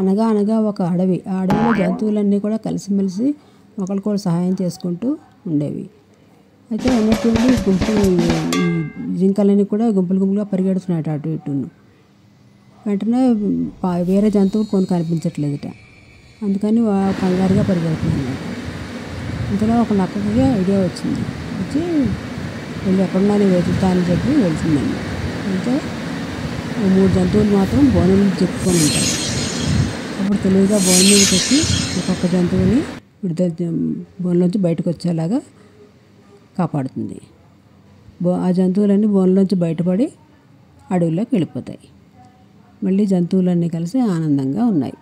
అనగా అనగా ఒక అడవి. ఆ అడవిలో జంతువులన్నీ కూడా కలిసిమెలిసి ఒకరికొకరు సహాయం చేసుకుంటూ ఉండేవి. అయితే ఉన్నట్టుండి గుంపులు ఈ జింకలన్నీ కూడా గుంపులు గుంపులుగా పరిగెడుతున్నాయట అటు ఇటును. వెంటనే వేరే జంతువులు కొన్ని కనిపించట్లేదుట. అందుకని కంగారుగా పరిగెడుతున్నాయన్నమాట. ఇంతలో ఒక నక్కకి ఐడియా వచ్చింది. వచ్చి వీళ్ళు ఎక్కడున్నా వెతుకుతా అని చెప్పి వెళ్తుందన్నమాట. అయితే 3 జంతువులు మాత్రం బోనం చెప్పుకొని ఉంటాయి. అప్పుడు తెలివిగా బోనం మీదకి వచ్చి ఒక్కొక్క జంతువుని బోన్లోంచి బయటకు వచ్చేలాగా కాపాడుతుంది. ఆ జంతువులన్నీ బోన్లోంచి బయటపడి అడవిలోకి వెళ్ళిపోతాయి. మళ్ళీ జంతువులన్నీ కలిసి ఆనందంగా ఉన్నాయి.